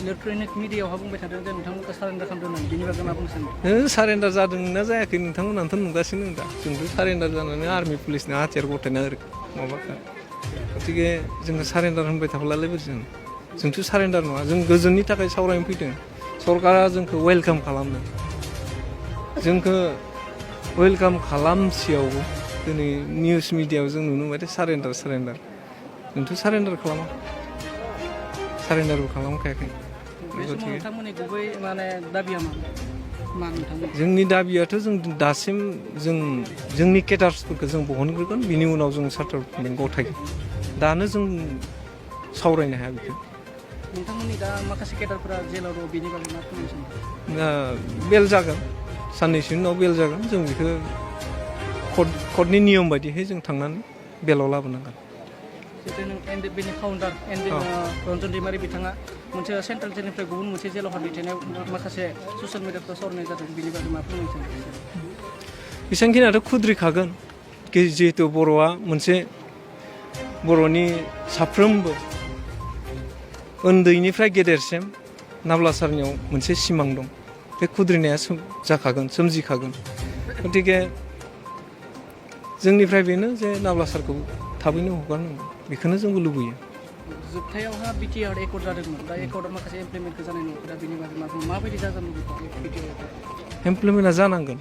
Electronic मिडियायावहा बुंबाय थादों जे नोंथांमोनखौ सारेन्डार खालामदों होननानै बिनि बागै मा बुंनो सानो? सारेन्डार जादोंना जायाखै नोंथांमोनाथ' नुगासिनो दा जोंथ' सारेन्डार जानानै आर्मि पुलिसनो हाथियार गथायना माबाखा गतिके जोङो सारेन्डार होनबाय थाब्लालाय बोरै जानो जोंथ' सारेन्डार नङा जों गोजोननि थाखाय सावरायनो फैदों सरकारा जोंखौ वेलकाम खालामदों जोंखौ वेलकाम खालामसेयावबो दिनै निउस मिडियायाव जों नुनो मोनबाय सारेन्डार जोंथ' सारेन्डार खालामा सारेन्डारबो खालामखायाखै नोंथांमोननि गुबै माने दाबिया मा नोंथांमोन जोंनि दाबियाथ' जों दासिम जोंनि केडार्सफोरखौ जों बहनग्रोगोन बिनि उनाव जों सार्टिफिकेट गथायगोन दानो जों सावरायनो हाया बेखौ नोंथांमोननि दा माखासे केडारफोरा जेलाव दं बिनि बागै मा फोरमायनो सानो? बेल जागोन साननैसोनि उनाव बेल जागोन जों बेखौ कर्टनि नियम बायदियै जों थांनानै बेलाव लाबोनांगोन जितु नों बेनि फाउन्डार रन्जन दैमारि बिथाङा मोनसे सेन्ट्रेल जेलनिफ्राय गुबुन मोनसे जेलाव दैथायनाय माखासे ससियेल मिडियाफ्राव सावरायनाय जादों बिनि बागै मा फोरमायनो सानो? बेसेबांखिनियाथ' खुद्रिखागोन जिहेतु बर'आ मोनसे बर'नि साफ्रोमबो उन्दैनिफ्राय गेदेरसिम नाब्लासारनियाव मोनसे सिमां दं बे खुद्रिनाया जाखागोन सोमजिखागोन गतिके जोंनिफ्राय बेनो जे नाब्लासारखौ थाबैनो हगारनांगौ बेखौनो जोंबो लुबैयो जोबथायावहा बिटिआर एकर्ड जादोंमोन दा एकर्डआव माखासे इमप्लिमेन्टखौ जानाय नङा दा बिनि बागै माबायदि जागोन बिटिआर इमप्लिमेन्टआ जानांगोन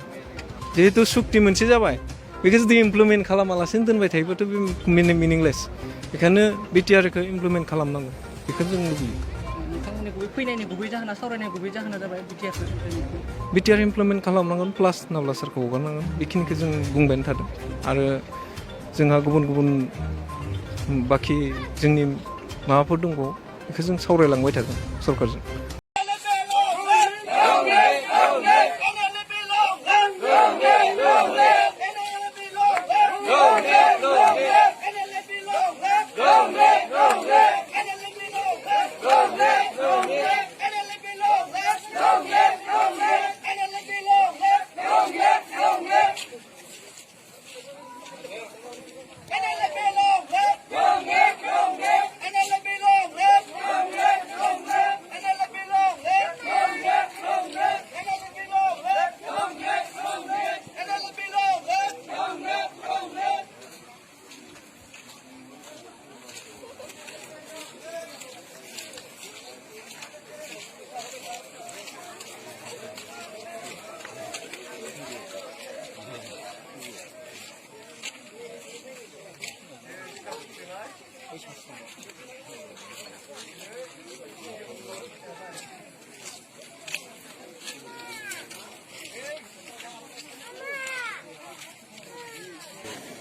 जिहेतु सुक्ति मोनसे जाबाय बेखौ जुदि इमप्लिमेन्ट खालामालासिनो दोनबाय थायोबाथ' बे मिनिंलेस बेखायनो बिटिआरखौ इमप्लिमेन्ट खालामनांगौ बेखौ जों लुबैयो नोंथांमोननि फैनायनि गुबै जाहोना सावरायनाय गुबै जाहोना जाबाय बिटिआर इमप्लिमेन्ट खालामनांगोन प्लास नाब्लासारखौ हगारनांगोन बेखिनिखौ जों बुंबायानो थादों आरो जोंहा गुबुन गुबुन बाखि जोंनि माबाफोर दंबावो बेखौ जों सावरायलांबाय थागोन सरकारजों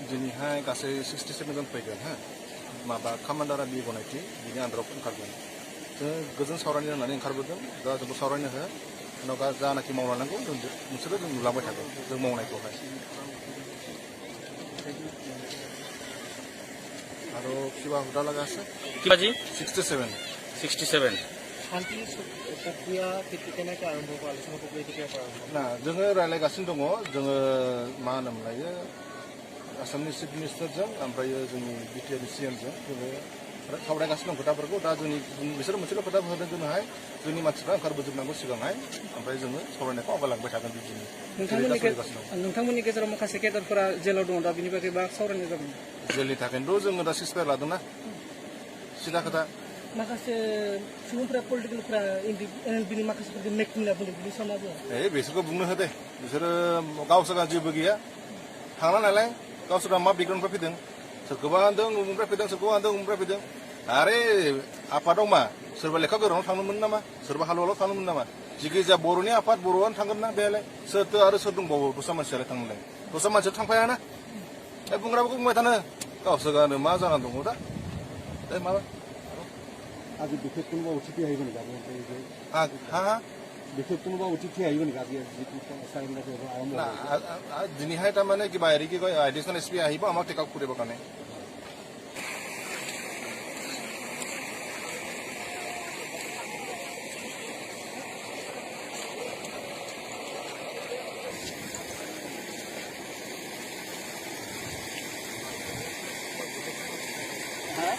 दिनैहाय गासै 67 जन फैगोन हा माबा कामान्डारा बि गनायथि बिनि आन्दाराव ओंखारगोन जों गोजोन सावरायनो होननानै ओंखारबोदों दा जोंखौ सावरायनो हो उनाव जानाखि मावलांनांगौ जों नोंसोरो जों नुलांबाय थागोन जों मावनायखौहाय आरो किबा हुदा लागा আছে किबाजी 67 शान्ति प्रक्रिया केनेके आरम्भ आलोचना प्रक्रिया केनेके आरम्भ ना जोङो रायलायगासिनो दङ जोङो मा होनोमोनलायो आसामनि चिफ मिनिस्टारजों ओमफ्राय जोंनि बिटिआरनि सिएमजों जोङो सावरायगासिनो दं खोथाफोरखौ दा जोंनि बिसोर मोनसेल' खोथा होदों जोंहाय जोंनि मानसिफ्रा ओंखारबोजोबनांगौ सिगांहाय ओमफ्राय जोङो सावरायनायखौ आवगायलांबाय थागोन बिदिनो नोंथांमोननि गेजेराव माखासे केडारफोरा जेलाव दङ दा बिनि बागै मा सावरायनाय जागोन जेलनि थाखायनोथ' जोङो दा सिसफायार लादोंना सिदा खोथा माखासे सुबुंफोरा पलिटिकेलफोरा बिनि माखासेफोरखौ मेकिंला बुंदों बिनि सायाव मा बुङो बिसोरखौ बुंनो हो दे बिसोरो गावसोरहा जेबो गैया थांला नालाय गावसोरहा मा बेकग्राउन्डनिफ्राय फैदों सोरखौबा होनदों उमुनिफ्राय फैदों सोरखौबा होनदों उमुनिफ्राय फैदों आरे आफादाव मा सोरबा लेखा गोरोंनाव थांनो मोन नामा सोरबा हालुवालाव थांनो मोन नामा जिखिजाया बर'नि आफाद बर'आनो थांगोन ना बेहालाय सोरथो आरो सोर दंबावो दस्रा मानसियालाय थांनोलाय दस्रा मानसिया थांफायाना बुंग्राफोरखौ बुंबाय थानो गावसोरनो मा जानानै दङ दा माबा आज বিশেষ কোনোবা অতিথি আহিব নেকি হা বিশেষ কোনোবা অতিথি আহিব নেকি আজি দিনীহাই তাৰমানে কিবা হেৰি কি কয় এডিশ্যনেল এছ পি আহিব আমাক টেক আউট কৰিবৰ কাৰণে হ্যাঁ